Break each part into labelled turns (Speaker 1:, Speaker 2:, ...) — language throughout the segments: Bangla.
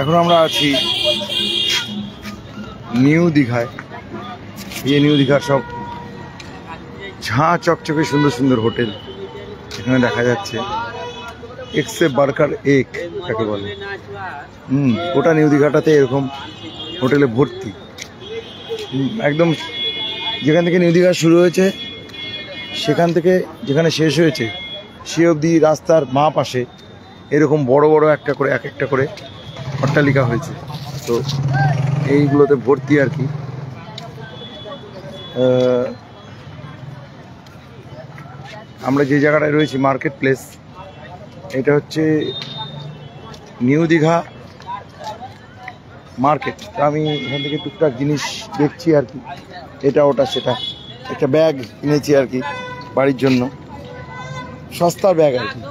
Speaker 1: এখন আমরা আছি নিউ দীঘায়। এই নিউ দীঘার সব ঝাঁ চকচকে সুন্দর সুন্দর হোটেল এখানে দেখা যাচ্ছে। এক্সে বার্গার এক কাকে বলে, গোটা নিউ দীঘাটাতে এরকম হোটেলে ভর্তি। একদম যেখান থেকে নিউ দীঘা শুরু হয়েছে সেখান থেকে যেখানে শেষ হয়েছে সে অবধি রাস্তার বাঁ পাশে এরকম বড় বড় একটা করে এক একটা করে অট্টালিকা হয়েছে। তো এইগুলোতে ভর্তি আর কি। আমরা যে জায়গাটায় রয়েছি মার্কেট প্লেস, এটা হচ্ছে নিউ দীঘা মার্কেট। আমি এখান থেকে টুকটাক জিনিস দেখছি আর কি, এটা ওটা সেটা। একটা ব্যাগ কিনেছি আর কি বাড়ির জন্য, সস্তার ব্যাগ আর কি।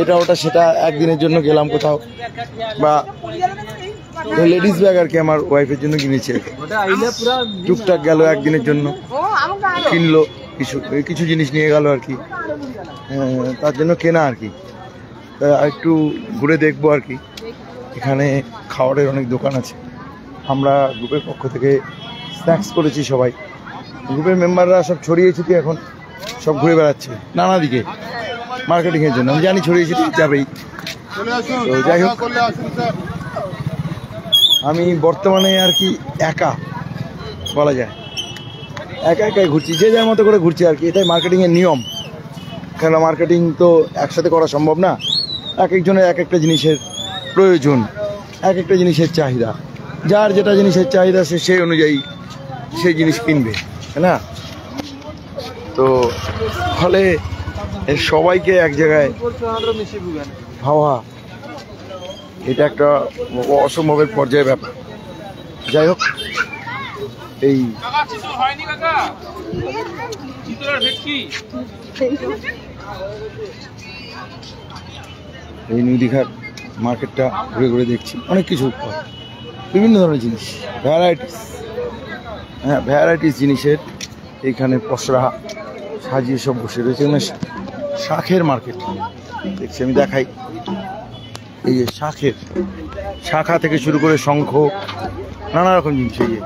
Speaker 1: এটা ওটা সেটা একদিনের জন্য গেলাম কোথাও, বা লেডিস ব্যাগ আর কি আমার ওয়াইফের জন্য কিনেছি আর কি। টুকটাক গেল একদিনের জন্য, কিনলো কিছু কিছু জিনিস নিয়ে গেল আর কি, তার জন্য কেনা আর কি। একটু ঘুরে দেখবো আর কি। এখানে খাবারের অনেক দোকান আছে। আমরা গ্রুপের পক্ষ থেকে স্ন্যাক্স করেছি, সবাই গ্রুপের মেম্বাররা সব ছড়িয়ে ছিটিয়ে এখন সব ঘুরে বেড়াচ্ছে নানা দিকে মার্কেটিংয়ের জন্য। আমি জানি ছড়িয়ে ছিটিয়ে যাবেই। তো যাই হোক, আমি বর্তমানে আর কি একা বলা যায়, একা একাই ঘুরছি, যে যার মতো করে ঘুরছি আর কি। এটাই মার্কেটিংয়ের নিয়ম, কেন মার্কেটিং তো একসাথে করা সম্ভব না। এক একজনের এক একটা জিনিসের প্রয়োজন, এক একটা জিনিসের চাহিদা। যার যেটা জিনিসের চাহিদা সে সেই অনুযায়ী সেই জিনিস কিনবে, তাই না? তো ফলে সবাইকে এক জায়গায় ভাবা এটা একটা অসম্ভবের পর্যায়ে ব্যাপার। যাই হোক, এই নিউ দীঘার মার্কেটটা ঘুরে ঘুরে দেখছি, অনেক কিছু বিভিন্ন ধরনের জিনিস, ভ্যারাইটিস, ভ্যারাইটিস জিনিসের এইখানে পসরা সাজিয়ে সব বসে রয়েছে। মানে শাঁখের মার্কেট দেখছি, আমি দেখাই। এই যে শাঁখের, শাঁখা থেকে শুরু করে শঙ্খ, নানা রকম জিনিস। এই যে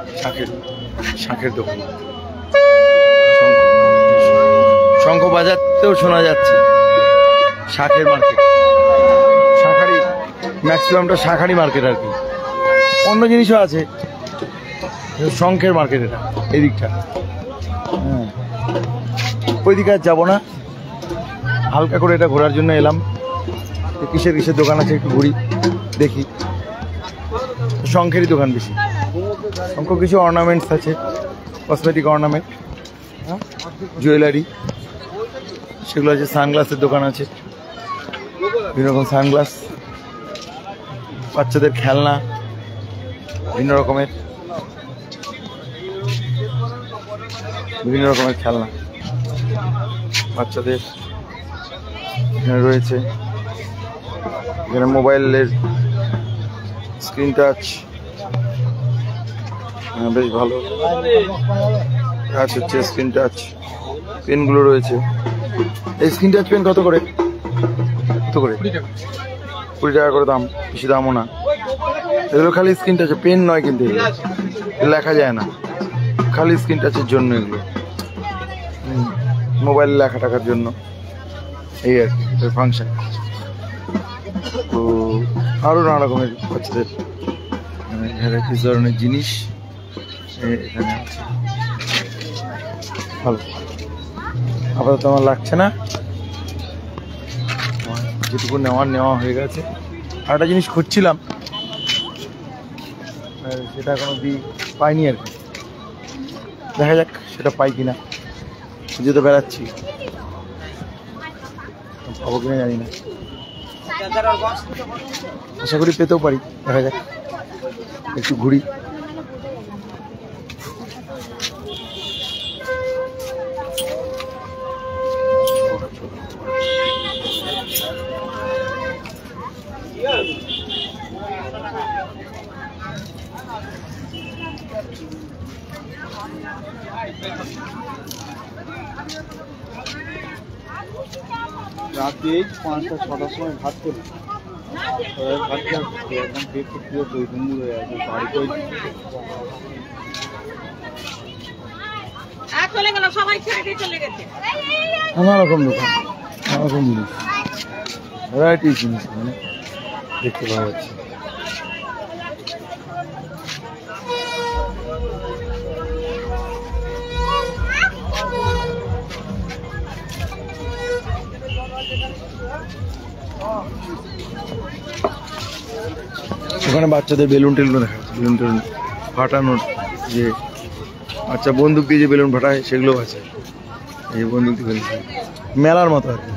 Speaker 1: শাঁখের দোকান, শঙ্খ বাজাতেও শোনা যাচ্ছে। শাঁখের মার্কেট, শাঁখারি, ম্যাক্সিমামটা শাঁখারি মার্কেট আর কি। অন্য জিনিসও আছে, শঙ্খের মার্কেট এটা এই দিকটা। ওই দিকে আর যাবো না, হালকা করে এটা ঘোরার জন্য এলাম। কিসের কিসের দোকান আছে একটু ঘুরি দেখি। শঙ্খেরই দোকান বেশি, শঙ্খ কিছু অর্নামেন্টস আছে, কসমেটিক অর্নামেন্ট, জুয়েলারি সেগুলো আছে। সানগ্লাসের দোকান আছে, বিভিন্ন রকম সানগ্লাস, বাচ্চাদের খেলনা বিভিন্ন রকমের খেলনা বাচ্চাদের এখানে রয়েছে। এখানে মোবাইলের স্ক্রিন টাচ, বেশ ভালো কাজ হচ্ছে। স্ক্রিন টাচ পেনগুলো রয়েছে। এই স্ক্রিন টাচ পেন কত করে? 20 টাকা করে দাম, বেশি দামও না। এগুলো খালি স্ক্রিন টাচ, পেন নয় কিন্তু, লেখা যায় না, খালি স্ক্রিন টাচের জন্য এগুলো, মোবাইলে লেখা টাকার জন্য এই আর কি ফাংশন। তো আরও নানা রকমের বাচ্চাদের ভ্যারাইটিস ধরনের জিনিস এখানে আছে। ভালো, আপাতত আমার লাগছে না, যেটুকু নেওয়া হয়ে গেছে। আর একটা জিনিস খুঁজছিলাম, সেটা এখনো পাইনি আর কি। দেখা যাক সেটা পাই কিনা, খুঁজে তো বেড়াচ্ছি, পাবো কিনা জানি না। আশা করি পেতেও পারি, দেখা যাক, একটু ঘুরি। রাতে 5টা 6টার সময় ভাত করি, নানা রকম দোকান, নানা রকম জিনিস, ভ্যারাইটি জিনিস মানে দেখতে পাওয়া যাচ্ছে। ওখানে বাচ্চাদের বেলুন টেলুন দেখা যাচ্ছে, বেলুন টেলুন ফাটানোর, যে বাচ্চা বন্দুক দিয়ে যে বেলুন ফাটায় সেগুলো আছে, এই বন্দুক দিয়ে বেলুন, মেলার মতো আর কি।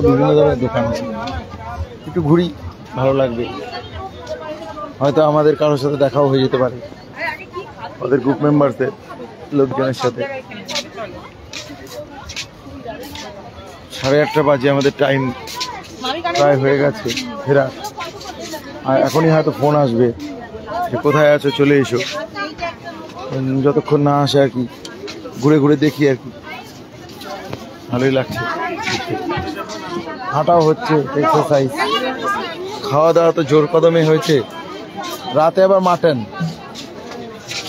Speaker 1: বিভিন্ন ধরনের দোকান আছে, একটু ঘুরি, ভালো লাগবে। হয়তো আমাদের কারোর সাথে দেখাও হয়ে যেতে পারে, ওদের গ্রুপ মেম্বারদের লোকজনের সাথে। 8:30 বাজে, আমাদের টাইম প্রায় হয়ে গেছে ফেরার। আর এখনই হয়তো ফোন আসবে যে কোথায় আছো, চলে এসো। যতক্ষণ না আসে আর কি ঘুরে ঘুরে দেখি আর কি, ভালোই লাগছে। হাঁটাও হচ্ছে, এক্সারসাইজ, খাওয়া দাওয়া তো জোর কদমে হয়েছে। রাতে আবার মাটন।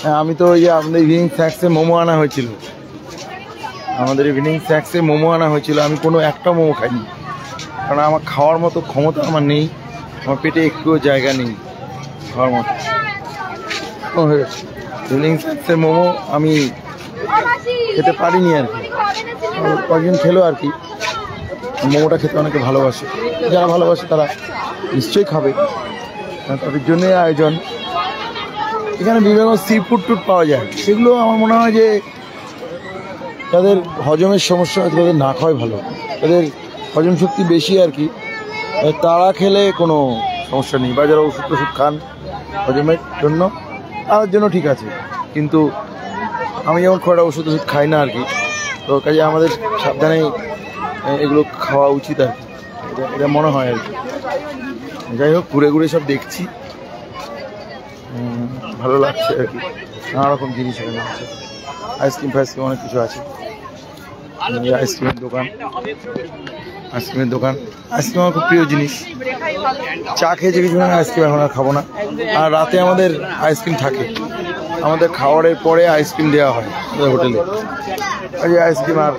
Speaker 1: হ্যাঁ, আমি তো ওই যে আমাদের ইভিনিং স্ন্যাক্সে মোমো আনা হয়েছিল, আমি কোনো একটা মোমো খাইনি, কারণ আমার খাওয়ার মতো ক্ষমতা আমার নেই, আমার পেটে একটুও জায়গা নেই খাওয়ার মতো। ইভিনিং স্ন্যাক্সের মোমো আমি খেতে পারিনি আর কি, কয়েকজন খেলো আর কি। মোমোটা খেতে অনেকে ভালোবাসে, যারা ভালোবাসে তারা নিশ্চয়ই খাবে, তাদের জন্যই আয়োজন। এখানে বিভিন্ন সি ফুড টুড পাওয়া যায়, সেগুলো আমার মনে হয় যে তাদের হজমের সমস্যা আছে, তাদের না খাওয়াই ভালো, তাদের হজম শক্তি বেশি আর কি, তারা খেলে কোনো সমস্যা নেই। বা যারা ওষুধ টষুধ খান হজমের জন্য, তাদের জন্য ঠিক আছে। কিন্তু আমি যেমন খুব একটা ওষুধ খাই না আর কি, তো কাজে আমাদের সাবধানে এগুলো খাওয়া উচিত আর কি, এটা মনে হয় আর কি। যাই হোক, ঘুরে ঘুরে সব দেখছি, ভালো লাগছে আর কি। নানা রকম জিনিস এখানে আছে, আইসক্রিম ফাইসক্রিম অনেক কিছু আছে। আইসক্রিমের দোকান, আইসক্রিম আমার খুব প্রিয় জিনিস। চা খেয়েছে কিছু না, আইসক্রিম এখন আর খাবো না। আর রাতে আমাদের আইসক্রিম থাকে, আমাদের খাওয়ারের পরে আইসক্রিম দেওয়া হয় আমাদের হোটেলে, এই আইসক্রিম আর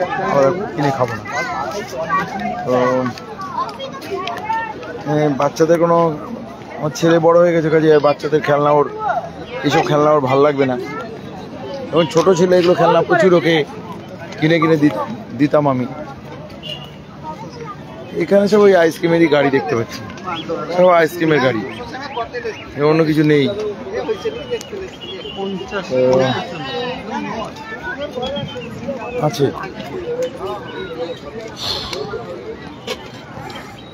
Speaker 1: কিনে খাবো না। তো বাচ্চাদের কোনো, আমার ছেলে বড় হয়ে গেছে, কাজে বাচ্চাদের খেলনা, ওর এইসব খেলনা ওর ভালো লাগবে না। এবং ছোটো ছেলে এগুলো খেলনা প্রচুর ওকে কিনে কিনে দিতাম আমি। এখানে সব ওই আইসক্রিমেরই গাড়ি দেখতে পাচ্ছি, সব আইসক্রিমের গাড়ি, অন্য কিছু নেই। আছে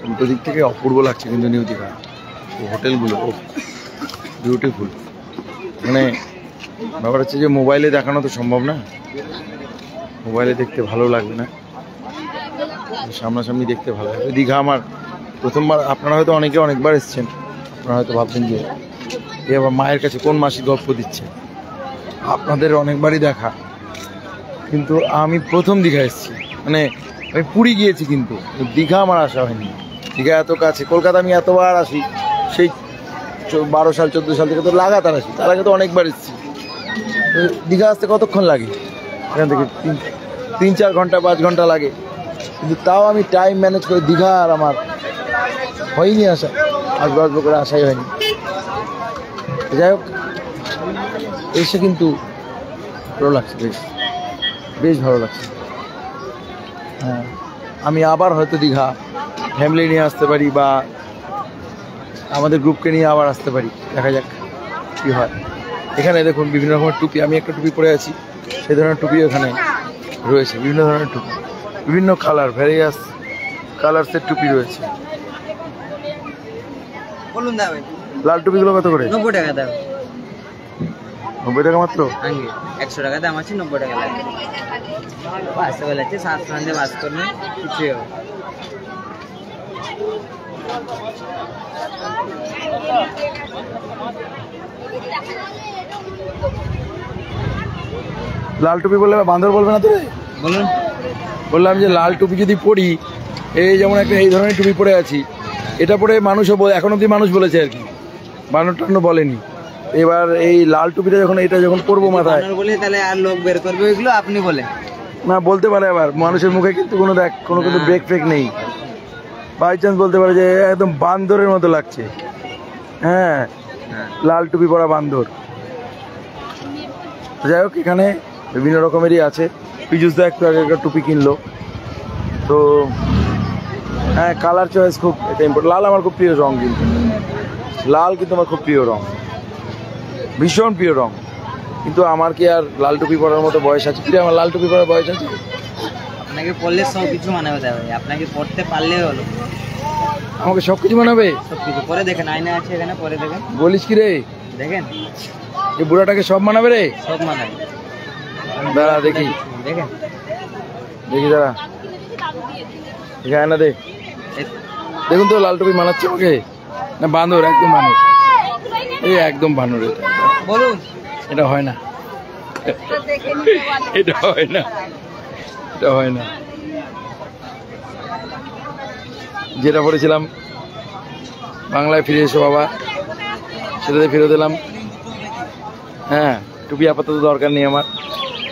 Speaker 1: উল্টো দিক থেকে অপূর্ব লাগছে কিন্তু নিউ দীঘা হোটেলগুলো, বিউটিফুল। মানে ব্যাপার হচ্ছে যে মোবাইলে দেখানো তো সম্ভব না, মোবাইলে দেখতে ভালো লাগবে না, সামনাসামনি দেখতে ভালো লাগবে। দীঘা আমার প্রথমবার, আপনারা হয়তো অনেকে অনেকবার এসেছেন, আপনারা হয়তো ভাবছেন যে এ আবার মায়ের কাছে কোন মাসির গল্প দিচ্ছে। আপনাদের অনেকবারই দেখা, কিন্তু আমি প্রথম দীঘা এসেছি, মানে আমি পুরী গিয়েছি কিন্তু দীঘা আমার আসা হয়নি। দীঘা এত কাছে, কলকাতা আমি এতবার আসি, সেই 12 সাল 14 সাল থেকে তো লাগাতার আসি, তার আগে তো অনেকবার এসেছি। দীঘা আসতে কতক্ষণ লাগে, এখান থেকে 3-4 ঘন্টা 5 ঘন্টা লাগে, কিন্তু তাও আমি টাইম ম্যানেজ করে দীঘা আর আমার হয়নি আসা, আসবো করে আসাই হয়নি। যাই হোক, এসে কিন্তু ভালো লাগছে, বেশ ভালো লাগছে। হ্যাঁ, আমি আবার হয়তো দীঘা ফ্যামিলি নিয়ে আসতে পারি, বা আমাদের গ্রুপকে নিয়ে আবার আসতে পারি, দেখা যাক কী হয়। এখানে দেখুন বিভিন্ন রকমের টুপি, আমি একটা টুপি পরে আছি, সেই ধরনের টুপি এখানে রয়েছে, বিভিন্ন ধরনের টুপি, বিভিন্ন কালার, ভ্যারিয়াস কালার্সের টুপি রয়েছে। বলুন দাদা, লাল টুপিগুলো কত করে? 90 টাকা দাম। 90 টাকা মাত্র? 100 টাকা দাম আছে, 90 টাকা লাগে। আসতে বলেছে 7 রান্দে বাস করলে কিছু হবে। লাল টুপি বললে বান্দর বলবে না তো রে?
Speaker 2: বলুন।
Speaker 1: বললাম যে লাল টুপি যদি পরি, এই যেমন একটা এই ধরনের টুপি পরে আছি, এটা পরে মানুষও এখন অব্দি মানুষ বলেছে আর কি, বানর টান্ন বলেনি। এবার এই লাল টুপিটা যখন এটা যখন পরবো মাথায়
Speaker 2: বলে তাহলে আর লোক বের করবে ওইগুলো, আপনি বলে
Speaker 1: না বলতে পারে। আবার মানুষের মুখে কিন্তু কোনো কিন্তু ব্রেক ফ্রেক নেই। বাই চান্স বলতে পারে যে একদম বান্দরের মতো লাগছে। হ্যাঁ, লাল টুপি পরা বান্দর। যাই হোক, এখানে বিভিন্ন রকমেরই আছে। পিজুসদা একটু আগে একটা টুপি কিনলো। তো হ্যাঁ, কালার চয়েস খুব এটা ইম্পর্টেন্ট। লাল আমার খুব প্রিয় রঙ, কিন্তু লাল কিন্তু আমার খুব প্রিয় রঙ, ভীষণ প্রিয় রঙ। কিন্তু আমার কি আর লাল টুপি পরার মতো বয়স আছে? কি আমার লাল টুপি পরার বয়স আছে?
Speaker 2: আপনাকে পড়লে সব কিছু মানাবে দেবে, আপনাকে পড়তে পারলেই হলো।
Speaker 1: আমাকে সব কিছু মানাবে?
Speaker 2: সব কিছু পরে দেখেন, আয়না আছে এখানে, পরে দেখেন।
Speaker 1: বলিস কি রে?
Speaker 2: দেখেন
Speaker 1: এই বুড়াটাকে সব মানাবে রে?
Speaker 2: সব মানাবে।
Speaker 1: দাঁড়া দেখি,
Speaker 2: দেখেন
Speaker 1: দেখি দাঁড়া, এখানে না দেখ, দেখুন তো লাল টুপি মানাচ্ছে আমাকে না বানর? একদম বানর, এই একদম বানর। এটা
Speaker 2: বলুন,
Speaker 1: এটা হয় না, এটা হয় না, এটা হয় না। যেটা পড়েছিলাম বাংলায় ফিরে এসো বাবা, সেটাতে ফিরে দিলাম। হ্যাঁ, টুপি আপাতত দরকার নেই আমার,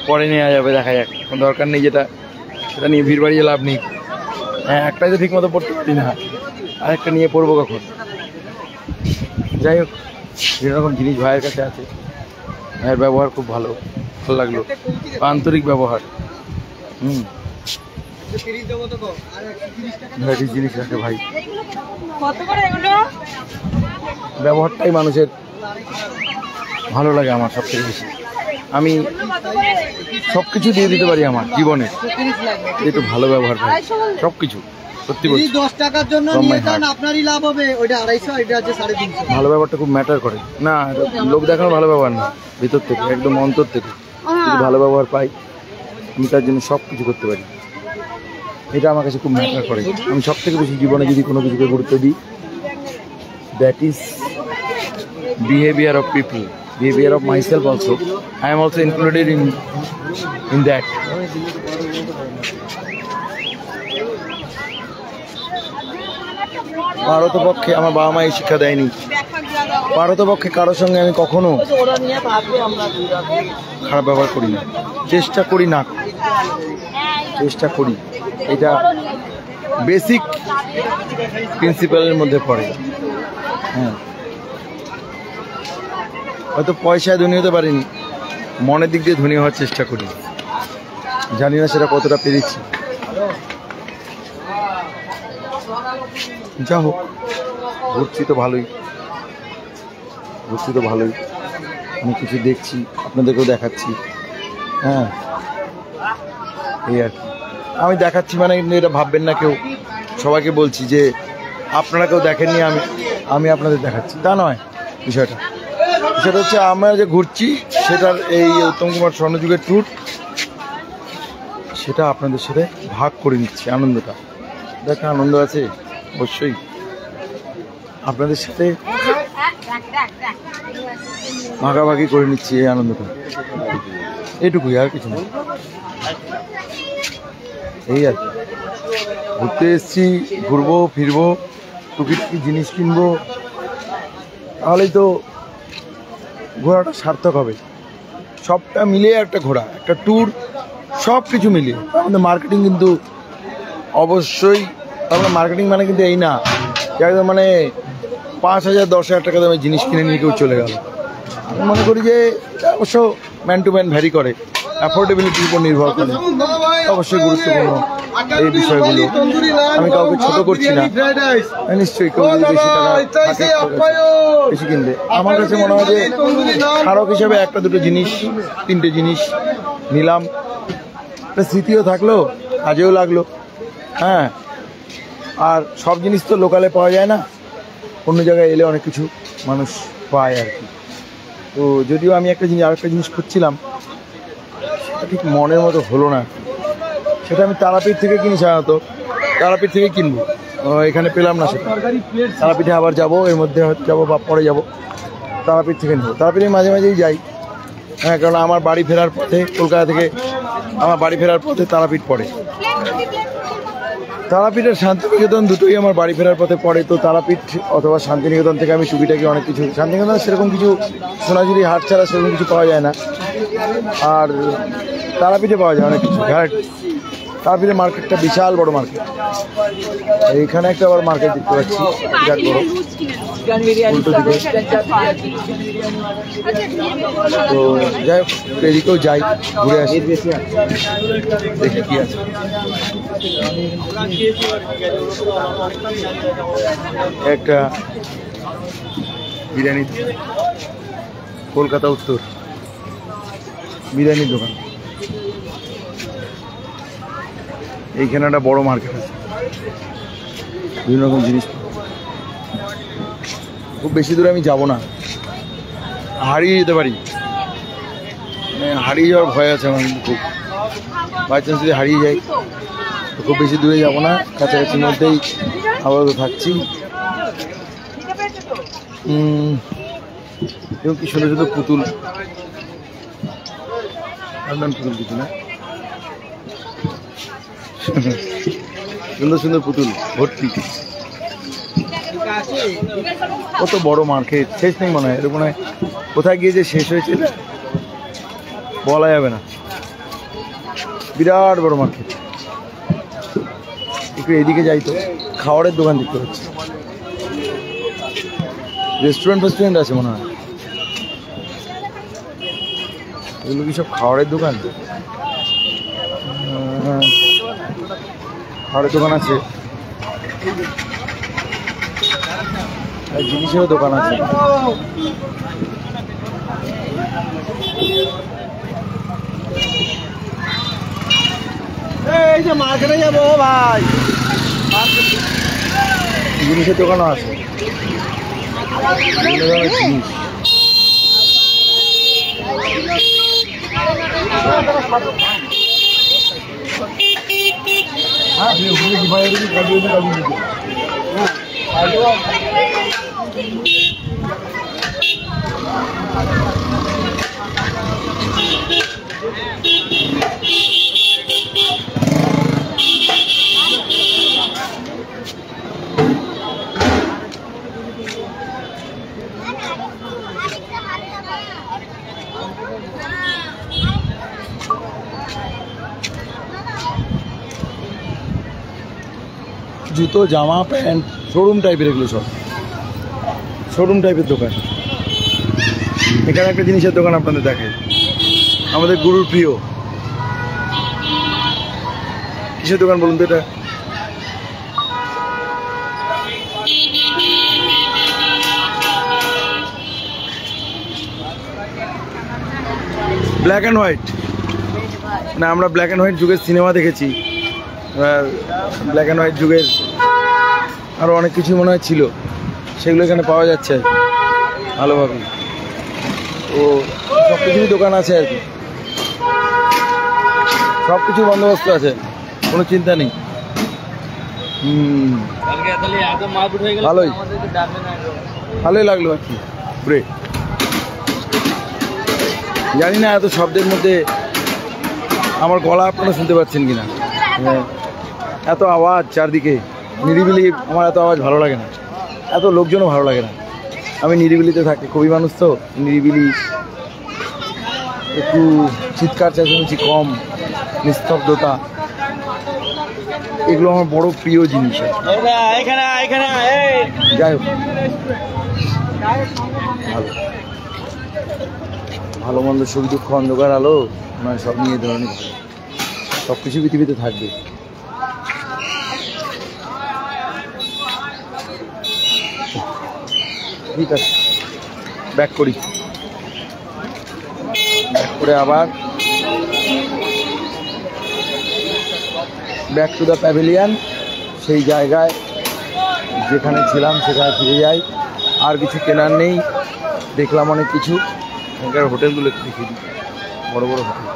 Speaker 1: পরে নেওয়া যাবে, দেখা যাক। কোনো দরকার নেই যেটা, সেটা নিয়ে ভিড় বাড়িয়ে লাভ নেই। হ্যাঁ, একটাই তো ঠিক মতো পড়তে পারি না, আরেকটা নিয়ে পড়বো কখন? যাই হোক, বিভিন্ন রকম জিনিস ভাইয়ের কাছে আছে। ভাইয়ের ব্যবহার খুব ভালো, ভালো লাগলো, আন্তরিক ব্যবহার। ভ্যারাইটিস জিনিস রাখে ভাই, ব্যবহারটাই মানুষের ভালো লাগে আমার সব থেকে বেশি। আমি সব কিছু দিয়ে দিতে পারি আমার জীবনে, একটু ভালো ব্যবহার পাই, সব কিছু। সত্যি বলছি,
Speaker 2: 10 টাকার জন্য নিয়ে যান, আপনারই লাভ হবে। ওইটা 250, এটা আছে 350।
Speaker 1: ভালো ব্যবহারটা খুব ম্যাটার করে না, লোক দেখানো ভালো ব্যবহার না, ভিতর থেকে একদম অন্তর থেকে যদি ভালো ব্যবহার পাই, আমি তার জন্য সব কিছু করতে পারি। এটা আমার কাছে খুব ম্যাটার করে। আমি সব থেকে বেশি জীবনে যদি কোনো কিছুকে গুরুত্ব দিই, that is behaviour of people, behaviour of myself also. I am also included in that. পারতপক্ষে আমার বাবা মা এই শিক্ষা দেয়নি। পারতপক্ষে কারোর সঙ্গে আমি কখনো খারাপ ব্যবহার করি না, চেষ্টা করি না, চেষ্টা করি। এটা বেসিক প্রিন্সিপালের মধ্যে পড়ে। হ্যাঁ, হয়তো পয়সায় ধনী হতে পারিনি, মনের দিক দিয়ে ধনী হওয়ার চেষ্টা করি। জানি না সেটা কতটা পেরেছি। যা হোক, ঘুরছি তো ভালোই, ঘুরছি তো ভালোই, আমি কিছু দেখছি, আপনাদেরকেও দেখাচ্ছি। হ্যাঁ, এই আর কি। আমি দেখাচ্ছি মানে এটা ভাববেন না কেউ, সবাইকে বলছি যে আপনারা কেউ দেখেননি, আমি আপনাদের দেখাচ্ছি, তা নয় বিষয়টা। বিষয়টা হচ্ছে আমরা যে ঘুরছি, সেটার এই উত্তম কুমার স্বর্ণযুগের ট্যুর, সেটা আপনাদের সাথে ভাগ করে নিচ্ছি। আনন্দটা দেখা আনন্দ আছে অবশ্যই, আপনাদের সাথে ভাগাভাগি করে নিচ্ছি এই আনন্দটা, এইটুকুই, আর কিছু না। এই আর কি, ঘুরতে এসছি, ঘুরবো ফিরবো, টুকিটাকি জিনিস কিনবো, তাহলেই তো ঘোরাটা সার্থক হবে। সবটা মিলিয়ে একটা ঘোরা, একটা ট্যুর, সব কিছু মিলিয়ে। আমাদের মার্কেটিং কিন্তু অবশ্যই, তারপরে মার্কেটিং মানে কিন্তু এই না একদম মানে 5,000 10,000 টাকা দামে জিনিস কিনে নিয়ে কেউ চলে গেল। আমি মনে করি যে অবশ্য ম্যান টু ম্যান ভ্যারি করে, অ্যাফোর্ডেবিলিটির উপর নির্ভর করে, অবশ্যই গুরুত্বপূর্ণ এই বিষয়গুলো। আমি কাউকে ছোট করছি না, নিশ্চয়ই কেউ যদি বেশি টাকা বেশি কিনবে, আমার কাছে মনে হয় যে স্মারক হিসাবে একটা দুটো জিনিস, 3টে জিনিস নিলাম, একটা স্মৃতিও থাকলো, কাজেও লাগলো। হ্যাঁ, আর সব জিনিস তো লোকালে পাওয়া যায় না, অন্য জায়গায় এলে অনেক কিছু মানুষ পায় আর কি। তো যদিও আমি আরেকটা জিনিস খুঁজছিলাম, সেটা ঠিক মনের মতো হলো না, সেটা আমি তারাপীঠ থেকে কিনি, সাধারণত তারাপীঠ থেকে কিনবো, এখানে পেলাম না সেটা। তারাপীঠে আবার যাব, এর মধ্যে হয়তো যাবো বা পরে যাব, তারাপীঠ থেকে নেবো। তারাপীঠে মাঝে মাঝেই যাই, হ্যাঁ, কারণ আমার বাড়ি ফেরার পথে কলকাতা থেকে আমার বাড়ি ফেরার পথে তারাপীঠ পড়ে। তারাপীঠ আর শান্তিনিকেতন দুটোই আমার বাড়ি ফেরার পথে পড়ে। তো তারাপীঠ অথবা শান্তিনিকেতন থেকে আমি টুকিটাকি অনেক কিছু, শান্তিনিকেতন সেরকম কিছু সোনাঝুরি হাট ছাড়া সেরকম কিছু পাওয়া যায় না, আর তারাপীঠে পাওয়া যায় অনেক কিছু। তারাপীঠের মার্কেটটা বিশাল বড় মার্কেট। এইখানে একটা আবার মার্কেট দেখতে পাচ্ছি বিরাট বড়, উল্টো দিকে। তো যাই হোক, এদিকেও যাই, ঘুরে আসি, দেখি কি আছে। একটা বিরিয়ানি, কলকাতা উত্তর বিরিয়ানির দোকান। এইখানে একটা বড় মার্কেট আছে, বিভিন্ন রকম জিনিস। খুব বেশি দূরে আমি যাব না, হারিয়ে যেতে পারি, মানে হারিয়ে যাওয়ার ভয় আছে আমার খুব। বাই চান্স যদি হারিয়ে যাই তো খুব বেশি দূরে যাব না, কাছাকাছির মধ্যেই আপাতত থাকছি। এবং কি সুন্দর সুন্দর পুতুল, পুতুল কিছু না, সুন্দর সুন্দর পুতুল ভর্তি। কত বড় মার্কেট, শেষ নেই মনে হয়। এরকম কোথায় গিয়ে যে শেষ হয়েছে বলা যাবে না, বিরাট বড় মার্কেট। একটু এদিকে যাই তো, খাবারের দোকান দেখতে পাচ্ছি, রেস্টুরেন্ট আছে মনে হয়। এগুলো কি সব খাবারের দোকান? খাবারের দোকান আছে, জিনিসেরও দোকান আছে। এই যে মার্কেটে যাবো ভাই, জিনিসের দোকানও আছে, বিভিন্ন ধরনের জিনিস। জুতো, জামা, প্যান্ট, শোরুম টাইপের, এগুলো সব শোরুম টাইপের দোকান। এখানে একটা জিনিসের দোকান আপনাদের দেখে, আমাদের গুরুর প্রিয়। কিসের দোকান বলুন তো এটা? ব্ল্যাক অ্যান্ড হোয়াইট, না আমরা ব্ল্যাক অ্যান্ড হোয়াইট যুগের সিনেমা দেখেছি, ব্ল্যাক অ্যান্ড হোয়াইট যুগের আরও অনেক কিছু মনে হয় ছিল, সেগুলো এখানে পাওয়া যাচ্ছে ভালোভাবে। তো সব কিছুরই দোকান আছে আর কি, সব কিছু বন্দোবস্ত আছে, কোনো চিন্তা নেই। ভালোই ভালোই লাগলো আর কি ঘুরে। জানি না এত শব্দের মধ্যে আমার গলা আপনারা শুনতে পাচ্ছেন কিনা, এত আওয়াজ চারদিকে, নিরিবিলি। আমার এত আওয়াজ ভালো লাগে না, এত লোকজনও ভালো লাগে না। আমি নিরিবিলিতে থাকি, কবি মানুষ তো, নিরিবিলি, একটু চিৎকার চেঁচামেচি কম, নিস্তব্ধতা, এগুলো আমার বড় প্রিয় জিনিস। যাই হোক, ভালো ভালো মন্দ, সুখ দুঃখ, অন্ধকার আলো, মানে সব নিয়ে ধরনের সব কিছু পৃথিবীতে থাকবে। ঠিক আছে, ব্যাক করি, ব্যাক করে আবার ব্যাক টু দ্য প্যাভিলিয়ন, সেই জায়গায় যেখানে ছিলাম সেখানে ফিরে যাই। আর কিছু কেনার নেই, দেখলাম অনেক কিছু। এখানকার হোটেলগুলো একটু দেখে দিই, বড় বড় হোটেল,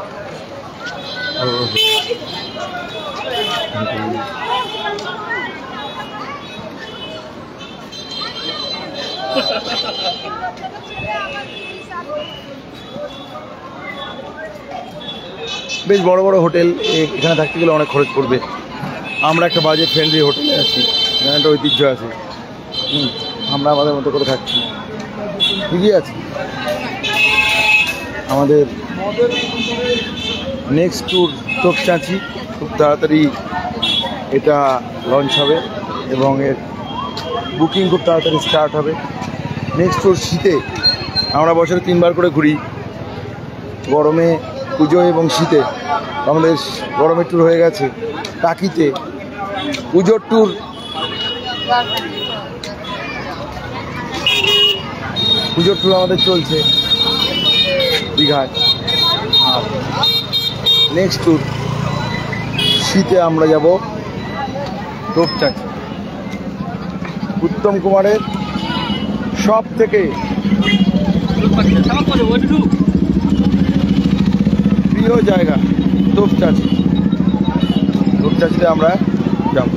Speaker 1: বড় বড় হোটেল। বেশ বড় বড় হোটেল, এখানে থাকতে গেলে অনেক খরচ পড়বে। আমরা একটা বাজেট ফ্রেন্ডলি হোটেলে আছি, এখানে একটা ঐতিহ্য আছে। আমরা আমাদের মতো করে থাকছি, ঠিকই আছে। আমাদের নেক্সট ট্যুর তোপচাঁচি, খুব তাড়াতাড়ি এটা লঞ্চ হবে এবং এর বুকিং খুব তাড়াতাড়ি স্টার্ট হবে। নেক্সট ট্যুর শীতে, আমরা বছরে 3 বার করে ঘুরি, গরমে পুজো এবং শীতে। আমাদের গরমের ট্যুর হয়ে গেছে, টাকিতে পুজোর ট্যুর, আমাদের চলছে দীঘায়। আর নেক্সট ট্যুর শীতে আমরা যাব তোপচাঁচি। উত্তম কুমারের সব থেকে প্রিয় জায়গা তোপচাঁচি। তোপচাঁচিতে আমরা যাব।